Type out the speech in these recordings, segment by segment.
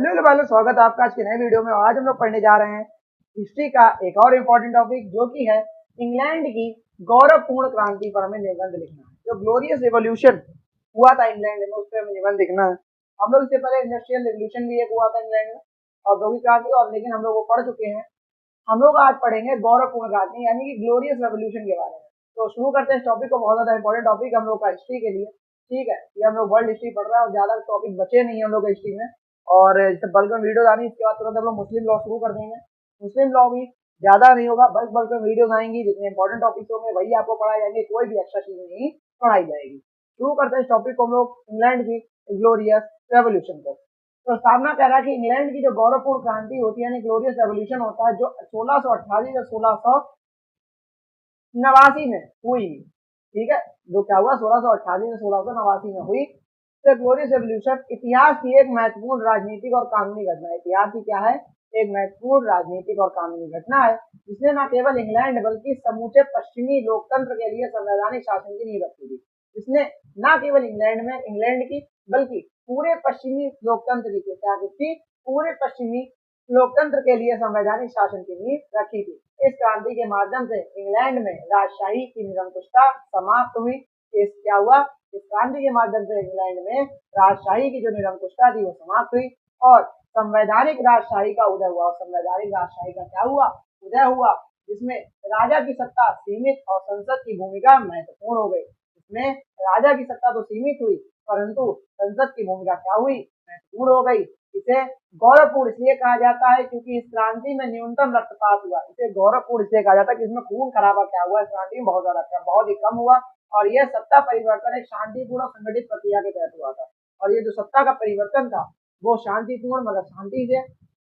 Hello स्वागत है आपका आज के नए वीडियो में। आज हम लोग पढ़ने जा रहे हैं हिस्ट्री का एक और इम्पोर्टेंट टॉपिक जो कि है इंग्लैंड की गौरवपूर्ण क्रांति पर हमें निबंध लिखना है। जो ग्लोरियस रिवॉल्यूशन हुआ था इंग्लैंड में उस पर हमें निबंध लिखना है। हम लोग इससे पहले इंडस्ट्रियल रिवॉल्यूशन भी एक हुआ था इंग्लैंड में औद्योगिक क्रांति, और लेकिन हम लोग वो पढ़ चुके हैं। हम लोग आज पढ़ेंगे गौरवपूर्ण क्रांति यानी कि ग्लोरियस रेवोल्यूशन के बारे में। तो शुरू करते हैं इस टॉपिक को। बहुत ज्यादा इंपॉर्टेंट टॉपिक हम लोग का हिस्ट्री के लिए, ठीक है। ये हम लोग वर्ल्ड हिस्ट्री पढ़ रहे हैं और ज्यादा टॉपिक बचे नहीं हम लोग हिस्ट्री में, और जैसे बल्क में वीडियोज आनी इसके बाद तुरंत हम लोग मुस्लिम लॉ शुरू कर देंगे। मुस्लिम लॉ भी ज्यादा नहीं होगा, बल्क में वीडियोज आएंगी, जितने इंपॉर्टेंट टॉपिक्स होंगे वही आपको पढ़ाए जाएंगे, कोई भी एक्स्ट्रा चीज नहीं पढ़ाई जाएगी। शुरू करते हैं इस टॉपिक को हम लोग इंग्लैंड की ग्लोरियस रेवोल्यूशन को। तो सामना कह रहा है कि इंग्लैंड की जो गौरवपूर्ण क्रांति होती है यानी ग्लोरियस रेवोल्यूशन होता है जो 1688 या 1689 में हुई, ठीक है। जो क्या हुआ 1688 से 1689 में हुई। तो ग्लोरियस रेवोल्यूशन इतिहास की एक महत्वपूर्ण राजनीतिक और कानूनी घटना है। इतिहास की क्या है? एक महत्वपूर्ण राजनीतिक और कानूनी घटना है जिसने न केवल इंग्लैंड बल्कि समूचे पश्चिमी लोकतंत्र के लिए संवैधानिक शासन की नींव रखी थी। जिसने न केवल इंग्लैंड की बल्कि पूरे पश्चिमी लोकतंत्र की क्या थी? पूरे पश्चिमी लोकतंत्र के लिए संवैधानिक शासन की नींव रखी थी। इस क्रांति के माध्यम से इंग्लैंड में राजशाही की निरंकुशता समाप्त हुई। इस क्या हुआ? इस क्रांति के माध्यम से इंग्लैंड में राजशाही की जो निरंकुशता थी वो समाप्त हुई और संवैधानिक राजशाही का उदय हुआ। और संवैधानिक राजशाही का क्या हुआ? उदय हुआ, जिसमें राजा की सत्ता सीमित और संसद की भूमिका महत्वपूर्ण हो गई। इसमें राजा की सत्ता तो सीमित हुई परंतु संसद की भूमिका क्या हुई? महत्वपूर्ण हो गई। इसे गौरवपूर्ण इसलिए कहा जाता है क्योंकि इस क्रांति में न्यूनतम रक्तपात हुआ। इसे गौरवपूर्ण इसलिए कहा जाता है कि इसमें खून खराबा क्या हुआ? इस क्रांति में बहुत ही कम हुआ और यह सत्ता परिवर्तन एक शांतिपूर्ण संगठित प्रक्रिया के तहत हुआ था। और ये जो सत्ता का परिवर्तन था वो शांतिपूर्ण मतलब शांति से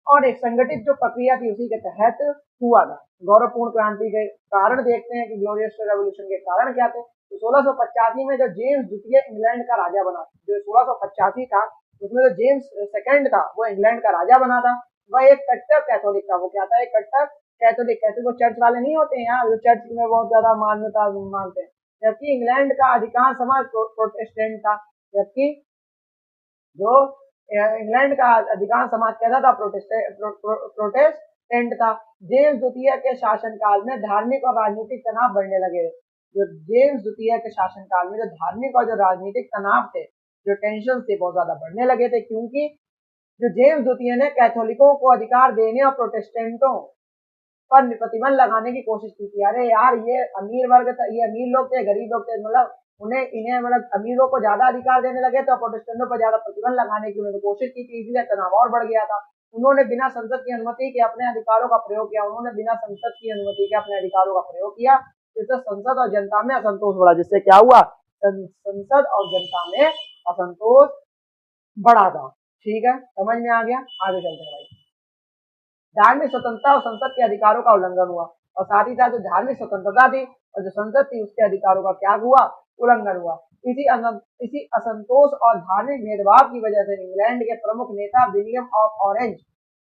और एक संगठित जो प्रक्रिया थी उसी के तहत हुआ था। गौरवपूर्ण क्रांति के कारण देखते हैं कि ग्लोरियस रेवोल्यूशन के कारण क्या थे। तो 1685 में जो जेम्स द्वितीय इंग्लैंड का राजा बना, जो 1685 था उसमें जो जेम्स सेकंड था वो इंग्लैंड का राजा बना था। वह एक कट्टर कैथोलिक था। वो क्या था? एक कट्टर कैथोलिक। कैसे वो चर्च वाले नहीं होते हैं यहाँ जो चर्च में बहुत ज्यादा मान्यता मानते हैं, जबकि इंग्लैंड का अधिकांश समाज प्रोटेस्टेंट था। जबकि जो इंग्लैंड का अधिकांश समाज कैसा था? प्रोटेस्टेंट था। जेम्स द्वितीय के शासनकाल में धार्मिक और राजनीतिक तनाव बढ़ने लगे। जो जेम्स द्वितीय के शासनकाल में जो धार्मिक और जो राजनीतिक तनाव थे, जो टेंशन थे, बहुत ज्यादा बढ़ने लगे थे क्योंकि जो जेम्स द्वितीय ने कैथोलिकों को अधिकार देने और प्रोटेस्टेंटों पर प्रतिबंध लगाने की कोशिश की थी। अरे यार ये अमीर वर्ग था, ये अमीर लोग थे, गरीब लोग थे, मतलब इन्हें मतलब अमीरों को ज्यादा अधिकार देने लगे तो प्रोटेस्टेंटों पर ज्यादा प्रतिबंध लगाने की उन्होंने कोशिश की थी, इसलिए तनाव और बढ़ गया था। उन्होंने बिना संसद की अनुमति के अपने अधिकारों का प्रयोग किया। उन्होंने बिना संसद की अनुमति के अपने अधिकारों का प्रयोग किया, जिससे संसद और जनता में असंतोष बढ़ा। जिससे क्या हुआ? संसद और जनता में असंतोष बढ़ा था। ठीक है, समझ में आ गया? आगे चलते हैं भाई। धार्मिक स्वतंत्रता और संसद के अधिकारों का उल्लंघन हुआ और साथ ही साथ जो धार्मिक स्वतंत्रता थी और जो संसद थी उसके अधिकारों का क्या हुआ? उल्लंघन हुआ। इसी असंतोष और धार्मिक भेदभाव की वजह से इंग्लैंड के प्रमुख नेता विलियम ऑफ ऑरेंज,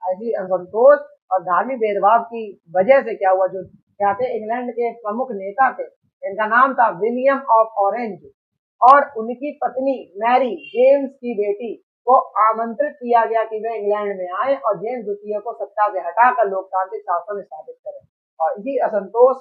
ऐसी असंतोष और धार्मिक भेदभाव की वजह से क्या हुआ? जो क्या थे? इंग्लैंड के प्रमुख नेता थे, इनका नाम था विलियम ऑफ ऑरेंज, और उनकी पत्नी मैरी, जेम्स की बेटी को आमंत्रित किया गया कि वे इंग्लैंड में आए और जेम्स द्वितीय को सत्ता से हटाकर लोकतांत्रिक शासन स्थापित करें। और इसी असंतोष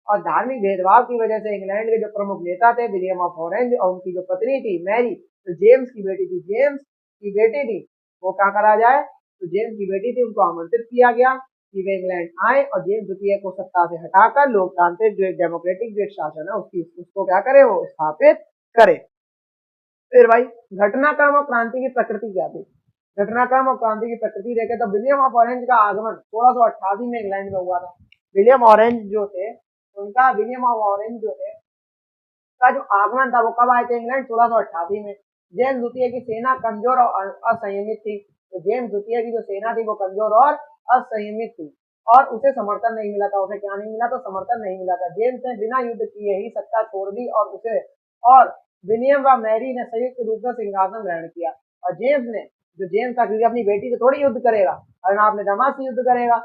और धार्मिक भेदभाव की वजह से इंग्लैंड के जो प्रमुख नेता थे विलियम ऑफ ऑरेंज और उनकी जो पत्नी थी मैरी, तो जेम्स की बेटी थी, जेम्स की बेटी थी, वो क्या करा जाए? तो जेम्स की बेटी थी, उनको आमंत्रित किया गया कि वे इंग्लैंड आए और जेम्स द्वितीय को सत्ता से हटाकर लोकतांत्रिक जो एक डेमोक्रेटिक जो एक शासन है उसको क्या करे? वो स्थापित करे। फिर भाई घटनाक्रम और क्रांति की प्रकृति क्या थी? घटनाक्रम और क्रांति की प्रकृति देखें तो विलियम ऑफ ऑरेंज का आगमन 1688 में इंग्लैंड में हुआ था। विलियम ऑफ ऑरेंज जो थे का जो आगमन था वो कब आए थे इंग्लैंड? 1688 में। जेम्स द्वितीय की सेना कमजोर और असंयमित थी। तो जेम्स द्वितीय की जो सेना थी वो कमजोर और असंयमित थी और उसे समर्थन नहीं मिला था। उसे क्या नहीं मिला? तो समर्थन नहीं मिला था। जेम्स ने बिना युद्ध किए ही सत्ता छोड़ दी और विलियम व मैरी ने संयुक्त रूप से सिंहासन ग्रहण किया। और जेम्स था क्योंकि अपनी बेटी से थोड़ी युद्ध करेगा, और ना अपने दामाद से युद्ध करेगा,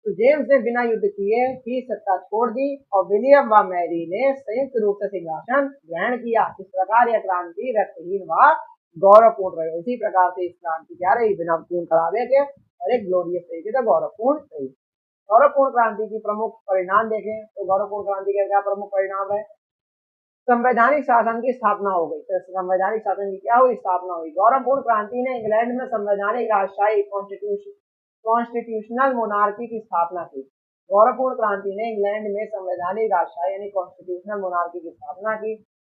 तो जेम्स ने बिना युद्ध किए ही सत्ता छोड़ दी और विलियम व मैरी ने संयुक्त रूप से सिंहासन ग्रहण किया। इस प्रकार यह क्रांति रक्तहीन व गौरवपूर्ण रहे। इसी प्रकार से इस क्रांति क्या रही, बिना खून खराबे के और एक ग्लोरियस तरीके से गौरवपूर्ण रही। गौरवपूर्ण क्रांति की प्रमुख परिणाम देखें तो गौरवपूर्ण क्रांति के क्या प्रमुख परिणाम है, संवैधानिक शासन की स्थापना हो गई। तो संवैधानिक शासन की क्या हुई, स्थापना हुई। गौरवपूर्ण क्रांति ने इंग्लैंड में संवैधानिक राजशाही कॉन्स्टिट्यूशनल मोनार्की की स्थापना की। गौरवपूर्ण क्रांति ने इंग्लैंड में संवैधानिक राजशाही यानी कॉन्स्टिट्यूशनल मोनार्की की स्थापना की।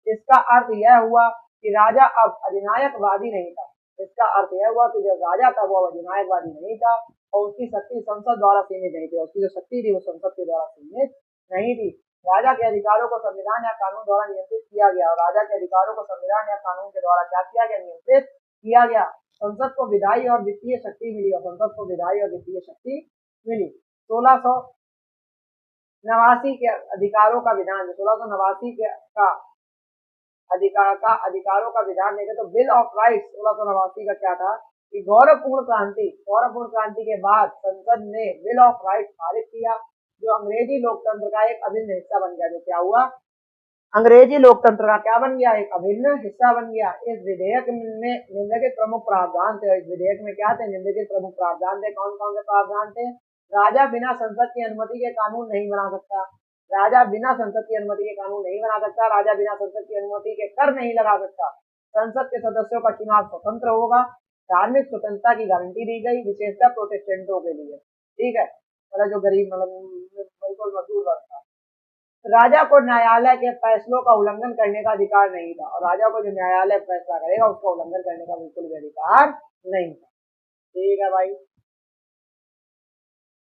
इसका अर्थ यह हुआ कि राजा अब अधिनायकवादी नहीं था। इसका अर्थ यह हुआ कि जो राजा था वो अधिनायकवादी नहीं था और उसकी शक्ति संसद द्वारा सीमित नहीं थी। उसकी जो शक्ति थी वो संसद के द्वारा सीमित नहीं थी। राजा के अधिकारों को संविधान या कानून द्वारा नियंत्रित किया गया और राजा के अधिकारों को संविधान या कानून के द्वारा क्या किया गया, नियंत्रित किया गया। संसद को विधायी और वित्तीय शक्ति मिली और संसद को विधायी और वित्तीय शक्ति मिली। 1689 के अधिकारों का विधान, 1689 का अधिकारों का विधान देखें तो बिल ऑफ राइट्स 1689 का क्या था कि गौरवपूर्ण क्रांति के बाद संसद ने बिल ऑफ राइट्स पारित किया, जो अंग्रेजी लोकतंत्र का एक अभिन्न हिस्सा बन गया। जो क्या हुआ, अंग्रेजी लोकतंत्र का क्या बन गया, एक अभिन्न हिस्सा बन गया। इस विधेयक में निम्नलिखित प्रमुख प्रावधान थे। इस विधेयक में क्या थे, निम्नलिखित प्रमुख प्रावधान थे। कौन कौन से प्रावधान थे, राजा बिना संसद की अनुमति के कानून नहीं बना सकता। राजा बिना संसद की अनुमति के कानून नहीं बना सकता। राजा बिना संसद की अनुमति के कर नहीं लगा सकता। संसद के सदस्यों का चुनाव स्वतंत्र होगा। धार्मिक स्वतंत्रता की गारंटी दी गई, विशेषतः प्रोटेस्टेंटों के लिए। ठीक है, मतलब जो गरीब बिल्कुल मजदूर वर्ग था। राजा को न्यायालय के फैसलों का उल्लंघन करने का अधिकार नहीं था और राजा को जो न्यायालय फैसला करेगा उसका उल्लंघन करने का बिल्कुल भी अधिकार नहीं था। ठीक है भाई,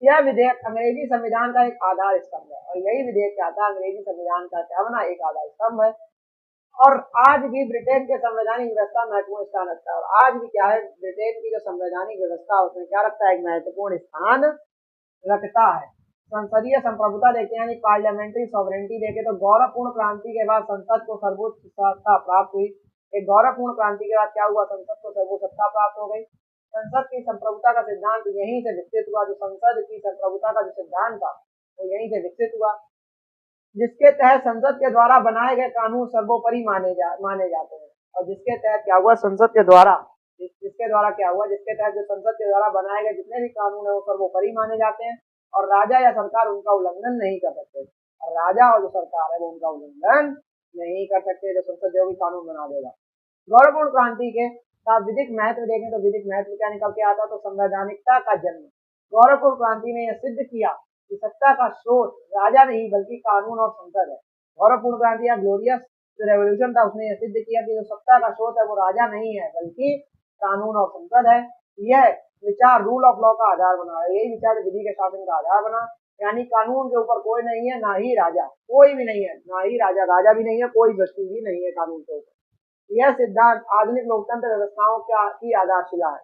यह विधेयक अंग्रेजी संविधान का एक आधार स्तंभ है और यही विधेयक क्या था, अंग्रेजी संविधान का क्या बना, एक आधार स्तंभ है। और आज भी ब्रिटेन के संवैधानिक व्यवस्था महत्वपूर्ण स्थान रखता है। और आज भी क्या है, ब्रिटेन की जो संवैधानिक व्यवस्था है उसमें क्या रखता है, एक महत्वपूर्ण स्थान रखता है। संसदीय संप्रभुता देखे यानी पार्लियामेंट्री सॉवरेंटी देखे तो गौरवपूर्ण क्रांति के बाद संसद को सर्वोच्च सत्ता प्राप्त हुई। एक गौरवपूर्ण क्रांति के बाद क्या हुआ, संसद को सर्वोच्च सत्ता प्राप्त हो गई। संसद की संप्रभुता का सिद्धांत यहीं से विकसित हुआ। जो संसद की संप्रभुता का जो सिद्धांत था वो यहीं से विकसित हुआ, जिसके तहत संसद के द्वारा बनाए गए कानून सर्वोपरि माने जाते हैं। और जिसके तहत क्या हुआ, संसद के द्वारा जिसके द्वारा क्या हुआ, जिसके तहत जो संसद के द्वारा बनाए गए जितने भी कानून है वो सर्वोपरि माने जाते हैं और राजा या सरकार उनका उल्लंघन नहीं कर सकते। और राजा और जो सरकार है वो उनका उल्लंघन नहीं कर सकते, जो संसद जो भी कानून बना देगा। गौरवपूर्ण क्रांति के का विधिक महत्व देखें तो विधिक महत्व क्या निकल के आता, तो संवैधानिकता का जन्म। गौरवपूर्ण क्रांति ने यह सिद्ध किया कि सत्ता का स्रोत राजा नहीं बल्कि कानून और संसद है। गौरवपूर्ण क्रांति या ग्लोरियस जो रेवोल्यूशन था उसने यह सिद्ध किया कि जो सत्ता का स्रोत है वो राजा नहीं है बल्कि कानून और संसद है। यह विचार रूल ऑफ लॉ का आधार बना, यही विचार विधि के शासन का आधार बना। यानी कानून के ऊपर कोई नहीं है, ना ही राजा, कोई भी नहीं है, ना ही राजा, राजा भी नहीं है, कोई व्यक्ति भी नहीं है कानून के ऊपर। यह सिद्धांत आधुनिक लोकतंत्र व्यवस्थाओं की आधारशिला है।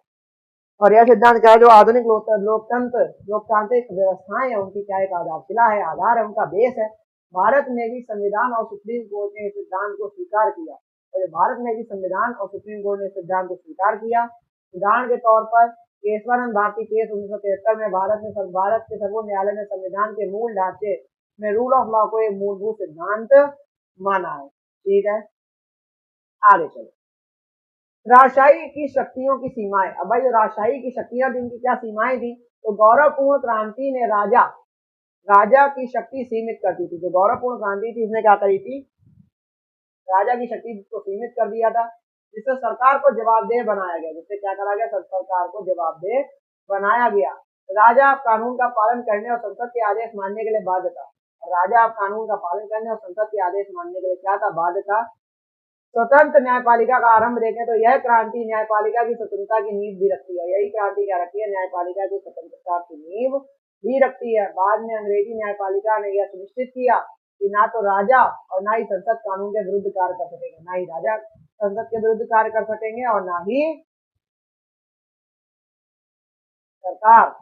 और यह सिद्धांत क्या है, जो आधुनिक लोकतांत्रिक व्यवस्थाएं हैं उनकी क्या एक आधारशिला है, आधार है, उनका बेस है। भारत में भी संविधान और सुप्रीम कोर्ट ने इस सिद्धांत को स्वीकार किया और भारत में भी संविधान और सुप्रीम कोर्ट ने इस सिद्धांत को स्वीकार किया। उदाहरण के तौर पर केशवानंद भारती केस 1973 में भारत के सर्वोच्च न्यायालय ने संविधान के मूल ढांचे में रूल ऑफ लॉ को एक मूलभूत सिद्धांत माना है। ठीक है, आगे चलो। राजशाही की शक्तियों की सीमाएं। अब भाई जो राजशाही की शक्तियां थी उनकी क्या सीमाएं थी, तो गौरवपूर्ण क्रांति ने राजा की शक्ति सीमित कर दी थी। जो गौरवपूर्ण क्रांति थी उसने क्या करी थी, राजा की शक्ति को सीमित कर दिया था, जिससे सरकार को जवाबदेह बनाया गया। जिससे क्या करा गया, सरकार को जवाबदेह बनाया गया। राजा कानून का पालन करने और संसद के आदेश मानने के लिए बाध्य था। राजा कानून का पालन करने और संसद के आदेश मानने के लिए क्या था, बाध्य था। स्वतंत्र न्यायपालिका का आरंभ देखें तो यह क्रांति न्यायपालिका की स्वतंत्रता की नींव भी रखती है। यही क्रांति क्या रखती है, न्यायपालिका की स्वतंत्रता की नींव भी रखती है। बाद में अंग्रेजी न्यायपालिका ने यह सुनिश्चित किया कि ना तो राजा और ना ही संसद कानून के विरुद्ध कार्य कर सकेंगे, ना ही राजा संसद के विरुद्ध कार्य कर सकेंगे और ना ही सरकार।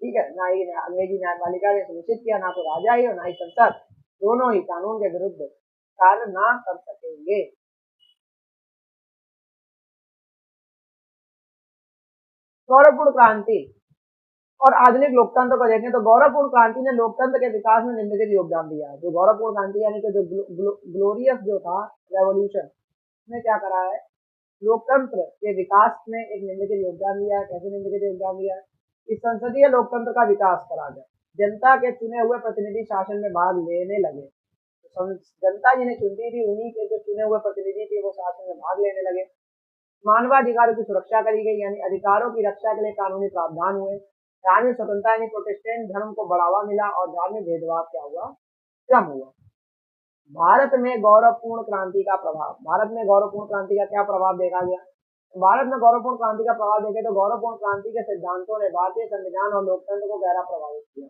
ठीक है, ना ही अंग्रेजी न्यायपालिका ने सुनिश्चित किया ना तो राजा ही और ना ही संसद दोनों ही कानून के विरुद्ध कार्य ना कर सकेंगे। गौरवपूर्ण क्रांति और आधुनिक लोकतंत्र को देखें तो गौरवपूर्ण क्रांति ने लोकतंत्र के विकास में निम्नलिखित योगदान दिया है। जो गौरवपूर्ण क्रांति यानी कि जो ग्लोरियस जो था रेवोल्यूशन ने क्या करा है, लोकतंत्र के विकास में एक निम्नलिखित योगदान दिया है। कैसे निम्नलिखित योगदान दिया है? कि संसदीय लोकतंत्र का विकास करा गया, जनता के चुने हुए प्रतिनिधि शासन में भाग लेने लगे। तो जनता जिन्हें चुनती थी उन्हीं के जो चुने हुए प्रतिनिधि थे वो शासन में भाग लेने लगे। मानवाधिकारों की सुरक्षा करी गई, यानी अधिकारों की रक्षा के लिए कानूनी प्रावधान हुए। धार्मिक स्वतंत्रता यानी प्रोटेस्टेंट धर्म को बढ़ावा मिला और धार्मिक भेदभाव क्या हुआ? कम हुआ। भारत में गौरवपूर्ण क्रांति का प्रभाव। भारत में गौरवपूर्ण क्रांति का क्या प्रभाव देखा गया? भारत में गौरवपूर्ण क्रांति का प्रभाव देखें तो गौरवपूर्ण क्रांति के सिद्धांतों ने भारतीय संविधान और लोकतंत्र को गहरा प्रभावित किया।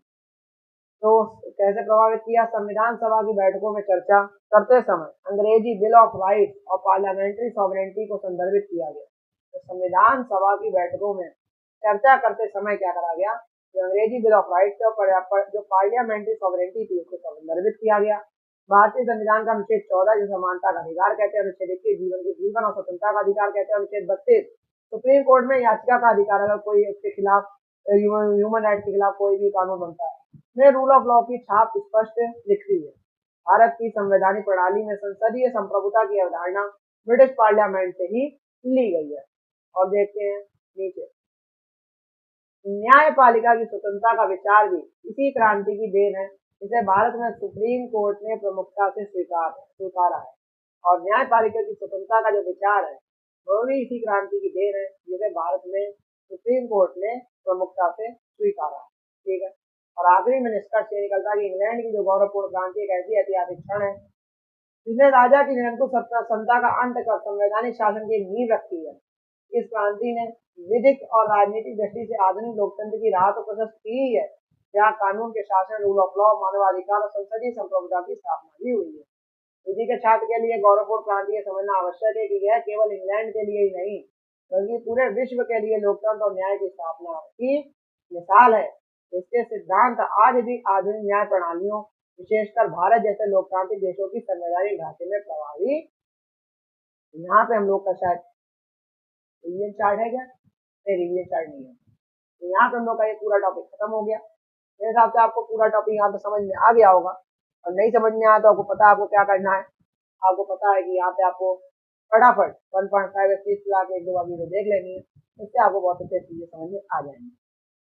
तो कैसे प्रभावित किया? संविधान सभा की बैठकों में चर्चा करते समय अंग्रेजी बिल ऑफ राइट्स और पार्लियामेंट्री सॉवरेनिटी को संदर्भित किया गया। तो संविधान सभा की बैठकों में चर्चा करते समय क्या करा गया? जो अंग्रेजी बिल ऑफ राइट्स और जो पार्लियामेंट्री सॉवरेनिटी थी उसको संदर्भित किया गया। भारतीय संविधान का अनुच्छेद 14 जो समानता का अधिकार कहते हैं, अनुच्छेद 21 जीवन और स्वतंत्रता का अधिकार कहते हैं, अनुच्छेद 32 सुप्रीम कोर्ट में याचिका का अधिकार, अगर कोई उसके खिलाफ ह्यूमन राइट के खिलाफ कोई भी कानून बनता है, में रूल ऑफ लॉ की छाप स्पष्ट दिखती है। भारत की संवैधानिक प्रणाली में संसदीय संप्रभुता की अवधारणा ब्रिटिश पार्लियामेंट से ही ली गई है। और देखते हैं नीचे, न्यायपालिका की स्वतंत्रता का विचार भी इसी क्रांति की देन है। इसे भारत में सुप्रीम कोर्ट ने प्रमुखता से स्वीकारा है। और न्यायपालिका की स्वतंत्रता का जो विचार है वो भी इसी क्रांति की देन है, जिसे भारत में सुप्रीम कोर्ट ने प्रमुखता से स्वीकारा है। ठीक है। और आखिरी में निष्कर्ष ये निकलता है कि इंग्लैंड की जो गौरवपूर्ण क्रांति एक ऐसी ऐतिहासिक क्षण है जिसने राजा की निरंकुश सत्ता का अंत कर संवैधानिक शासन की नींव रखी है। इस क्रांति ने विधिक और राजनीतिक दृष्टि से आधुनिक लोकतंत्र की राह तो प्रशस्त की ही है, जहाँ कानून के शासन, रूल ऑफ लॉ, मानवाधिकार और संसदीय संप्रभुता की स्थापना भी हुई है। विधि के छात्र के लिए गौरवपूर्ण क्रांति समझना आवश्यक है कि यह केवल इंग्लैंड के लिए ही नहीं बल्कि पूरे विश्व के लिए लोकतंत्र और न्याय की स्थापना की मिसाल है। इसके सिद्धांत आज भी आधुनिक न्याय प्रणालियों, विशेषकर भारत जैसे लोकतांत्रिक देशों की संवैधानिक ढांचे में प्रभावी। यहाँ पे हम लोग का शायद रिवीजन चार्ट है क्या? नहीं, रिवीजन चार्ट नहीं है। तो यहाँ पे हम लोग का ये पूरा टॉपिक खत्म हो गया। मेरे हिसाब से आपको पूरा टॉपिक यहाँ पे समझ में आ गया होगा। और नहीं समझ में आया तो आपको पता है आपको क्या करना है। आपको पता है कि यहाँ पे आपको फटाफट 1.5 लाख एक दो बार वीडियो देख लेनी है, इससे आपको बहुत अच्छी चीजें समझ में आ जाएंगी।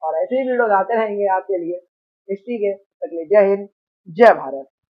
और ऐसे ही वीडियो आते रहेंगे आपके लिए हिस्ट्री के। तक ले जय हिंद, जय भारत।